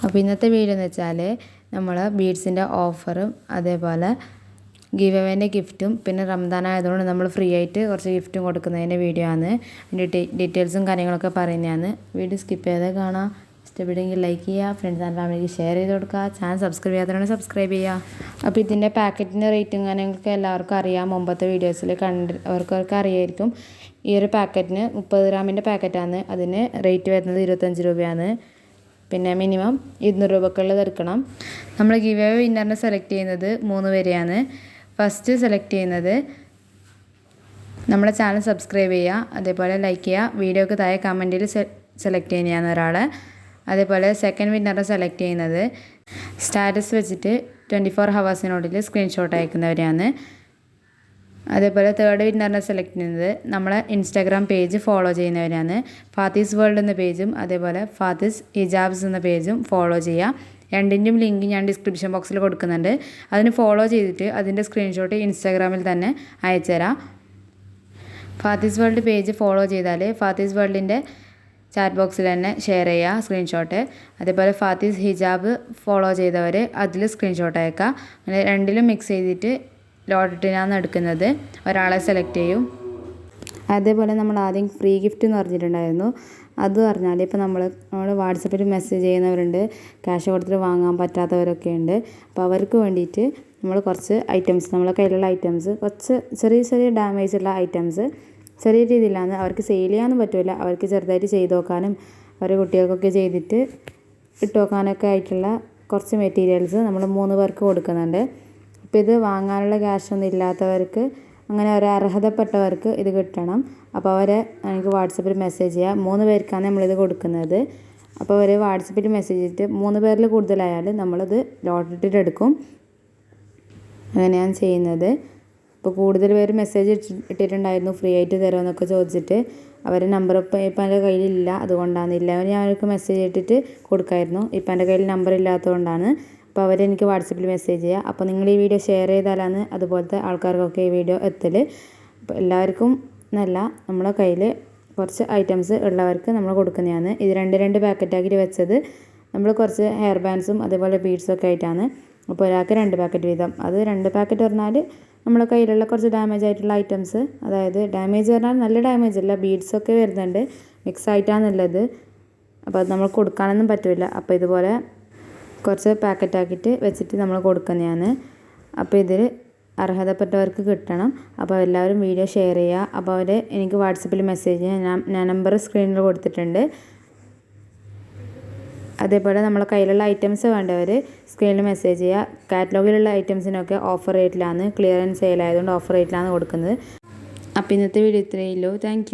അപ്പോൾ ഇന്നത്തെ വീഡിയോ എന്ന് വെച്ചാൽ നമ്മൾ ബീഡ്സിൻ്റെ ഓഫറും അതേപോലെ ഗിവ് അവേൻ്റെ ഗിഫ്റ്റും പിന്നെ റംദാൻ ആയതുകൊണ്ട് നമ്മൾ ഫ്രീ ആയിട്ട് കുറച്ച് ഗിഫ്റ്റും കൊടുക്കുന്നതിൻ്റെ വീഡിയോ ആണ്. അതിൻ്റെ ഡീറ്റെയിൽസും കാര്യങ്ങളൊക്കെ പറയുന്നതാണ്. വീഡിയോ സ്കിപ്പ് ചെയ്ത് കാണാം. ഇഷ്ടപ്പെടുമെങ്കിൽ ലൈക്ക് ചെയ്യുക, ഫ്രണ്ട്സ് ആൻഡ് ഫാമിലിക്ക് ഷെയർ ചെയ്ത് കൊടുക്കുക, ചാനൽ സബ്സ്ക്രൈബ് ചെയ്യാത്തവരാണ് സബ്സ്ക്രൈബ് ചെയ്യുക. അപ്പോൾ ഇതിൻ്റെ പാക്കറ്റിൻ്റെ റേറ്റും കാര്യങ്ങളൊക്കെ എല്ലാവർക്കും അറിയാം. മുമ്പത്തെ വീഡിയോസിൽ അവർക്കൊക്കെ അറിയായിരിക്കും. ഈ ഒരു പാക്കറ്റിന് 30 ഗ്രാമിൻ്റെ പാക്കറ്റാണ്. അതിന് റേറ്റ് വരുന്നത് 25 രൂപയാണ്. പിന്നെ മിനിമം 200 രൂപക്കുള്ളത് എടുക്കണം. നമ്മൾ ഗിവ് അവേ വിന്നറിനെ സെലക്ട് ചെയ്യുന്നത് 3 പേരെയാണ്. ഫസ്റ്റ് സെലക്ട് ചെയ്യുന്നത് നമ്മളെ ചാനൽ സബ്സ്ക്രൈബ് ചെയ്യുക, അതേപോലെ ലൈക്ക് ചെയ്യുക, വീഡിയോക്ക് താഴെ കമൻറ്റിൽ സെലക്ട് ചെയ്യുന്നതാണ് ഒരാൾ. അതേപോലെ സെക്കൻഡ് വിന്നറിനെ സെലക്ട് ചെയ്യുന്നത് സ്റ്റാറ്റസ് വെച്ചിട്ട് 24 ഹവേഴ്സിനുള്ളിൽ സ്ക്രീൻഷോട്ട് അയക്കുന്നവരെയാണ്. അതേപോലെ തേർഡ് വിന്നറിനെ സെലക്ട് ചെയ്യുന്നത് നമ്മളെ ഇൻസ്റ്റാഗ്രാം പേജ് ഫോളോ ചെയ്യുന്നവരാണ്. ഫാത്തിസ് വേൾഡ് എന്ന പേജും അതേപോലെ ഫാത്തിസ് ഹിജാബ്സ് എന്ന പേജും ഫോളോ ചെയ്യുക. രണ്ടിൻ്റെയും ലിങ്ക് ഞാൻ ഡിസ്ക്രിപ്ഷൻ ബോക്സിൽ കൊടുക്കുന്നുണ്ട്. അതിന് ഫോളോ ചെയ്തിട്ട് അതിൻ്റെ സ്ക്രീൻഷോട്ട് ഇൻസ്റ്റാഗ്രാമിൽ തന്നെ അയച്ചുതരാം. ഫാത്തിസ് വേൾഡ് പേജ് ഫോളോ ചെയ്താൽ ഫാത്തിസ് വേൾഡിൻ്റെ ചാറ്റ് ബോക്സിൽ തന്നെ ഷെയർ ചെയ്യുക സ്ക്രീൻഷോട്ട്. അതേപോലെ ഫാത്തിസ് ഹിജാബ് ഫോളോ ചെയ്തവർ അതിൽ സ്ക്രീൻഷോട്ട് അയക്കുക. അങ്ങനെ രണ്ടിലും മിക്സ് ചെയ്തിട്ട് ലോട്ടിനാണ് എടുക്കുന്നത്. ഒരാളെ സെലക്ട് ചെയ്യും. അതേപോലെ നമ്മൾ ആദ്യം ഫ്രീ ഗിഫ്റ്റ് എന്ന് പറഞ്ഞിട്ടുണ്ടായിരുന്നു. അത് പറഞ്ഞാൽ ഇപ്പോൾ നമ്മൾ വാട്സപ്പിൽ മെസ്സേജ് ചെയ്യുന്നവരുണ്ട്, ക്യാഷ് കൊടുത്തിട്ട് വാങ്ങാൻ പറ്റാത്തവരൊക്കെ ഉണ്ട്. അപ്പോൾ അവർക്ക് വേണ്ടിയിട്ട് നമ്മൾ കുറച്ച് ഐറ്റംസ്, നമ്മളെ കയ്യിലുള്ള ഐറ്റംസ്, കുറച്ച് ചെറിയ ചെറിയ ഡാമേജ് ഉള്ള ഐറ്റംസ് ചെറിയ രീതിയിലാണ്, അവർക്ക് സെയിൽ ചെയ്യാനും പറ്റില്ല, അവർക്ക് ചെറുതായിട്ട് ചെയ്ത് നോക്കാനും അവരുടെ കുട്ടികൾക്കൊക്കെ ചെയ്തിട്ട് ഇട്ട് നോക്കാനൊക്കെ ആയിട്ടുള്ള കുറച്ച് മെറ്റീരിയൽസ് നമ്മൾ 3 പേർക്ക് കൊടുക്കുന്നുണ്ട്. അപ്പോൾ ഇത് വാങ്ങാനുള്ള ക്യാഷൊന്നും ഇല്ലാത്തവർക്ക്, അങ്ങനെ ഒരു അർഹതപ്പെട്ടവർക്ക് ഇത് കിട്ടണം. അപ്പോൾ അവരെ എനിക്ക് വാട്സപ്പിൽ മെസ്സേജ് ചെയ്യുക. 3 പേർക്കാണ് നമ്മളിത് കൊടുക്കുന്നത്. അപ്പോൾ അവർ വാട്സപ്പിൽ മെസ്സേജ് ചെയ്തിട്ട് 3 പേരിൽ കൂടുതലായാൽ നമ്മളിത് ലോട്ടിട്ട് എടുക്കും. അങ്ങനെയാണ് ചെയ്യുന്നത്. ഇപ്പോൾ കൂടുതൽ പേര് മെസ്സേജ് ഇട്ടിട്ടുണ്ടായിരുന്നു ഫ്രീ ആയിട്ട് തരുമെന്നൊക്കെ ചോദിച്ചിട്ട്. അവരുടെ നമ്പർ ഇപ്പം എൻ്റെ കയ്യിലില്ല, അതുകൊണ്ടാണ്. ഇല്ലവർ ഞാൻ അവർക്ക് മെസ്സേജ് ഇട്ടിട്ട് കൊടുക്കായിരുന്നു. ഇപ്പം എൻ്റെ കയ്യിൽ നമ്പർ ഇല്ലാത്തതുകൊണ്ടാണ്. അപ്പോൾ അവരെനിക്ക് വാട്സപ്പിൽ മെസ്സേജ് ചെയ്യുക. അപ്പോൾ നിങ്ങൾ ഈ വീഡിയോ ഷെയർ ചെയ്താലാണ് അതുപോലത്തെ ആൾക്കാർക്കൊക്കെ ഈ വീഡിയോ എത്തൽ. അപ്പോൾ എല്ലാവർക്കും എന്നല്ല, നമ്മളെ കയ്യിൽ കുറച്ച് ഐറ്റംസ് ഉള്ളവർക്ക് നമ്മൾ കൊടുക്കുന്നതാണ്. ഇത് 2 പാക്കറ്റാക്കിയിട്ട് വെച്ചത് നമ്മൾ കുറച്ച് ഹെയർ ബാൻഡ്സും അതേപോലെ ബീഡ്സൊക്കെ ആയിട്ടാണ്. അപ്പോൾ ഒരാൾക്ക് 2 പാക്കറ്റ് വീതം. അത് 2 പാക്കറ്റ് പറഞ്ഞാൽ നമ്മളെ കയ്യിലുള്ള കുറച്ച് ഡാമേജ് ആയിട്ടുള്ള ഐറ്റംസ്, അതായത് ഡാമേജ് പറഞ്ഞാൽ നല്ല ഡാമേജ് അല്ല, ബീഡ്സൊക്കെ വരുന്നുണ്ട്, മിക്സ് ആയിട്ടാണുള്ളത്. അപ്പോൾ അത് നമ്മൾ കൊടുക്കാനൊന്നും പറ്റില്ല. അപ്പോൾ ഇതുപോലെ കുറച്ച് പാക്കറ്റാക്കിയിട്ട് വെച്ചിട്ട് നമ്മൾ കൊടുക്കുന്നതാണ്. അപ്പോൾ ഇതിൽ അർഹതപ്പെട്ടവർക്ക് കിട്ടണം. അപ്പോൾ എല്ലാവരും വീഡിയോ ഷെയർ ചെയ്യുക. അപ്പോൾ അവർ എനിക്ക് വാട്സപ്പിൽ മെസ്സേജ് ചെയ്യാൻ ഞാൻ നമ്പർ സ്ക്രീനിൽ കൊടുത്തിട്ടുണ്ട്. അതേപോലെ നമ്മളെ കയ്യിലുള്ള ഐറ്റംസ് വേണ്ടവർ സ്ക്രീനിൽ മെസ്സേജ് ചെയ്യുക. കാറ്റലോഗിലുള്ള ഐറ്റംസിനൊക്കെ ഓഫർ റേറ്റിലാണ്, ക്ലിയറൻസ് സെയിൽ ആയതുകൊണ്ട് ഓഫർ റേറ്റിലാണ് കൊടുക്കുന്നത്. അപ്പോൾ ഇന്നത്തെ വീഡിയോ ഇത്രയേ ഉള്ളൂ. താങ്ക്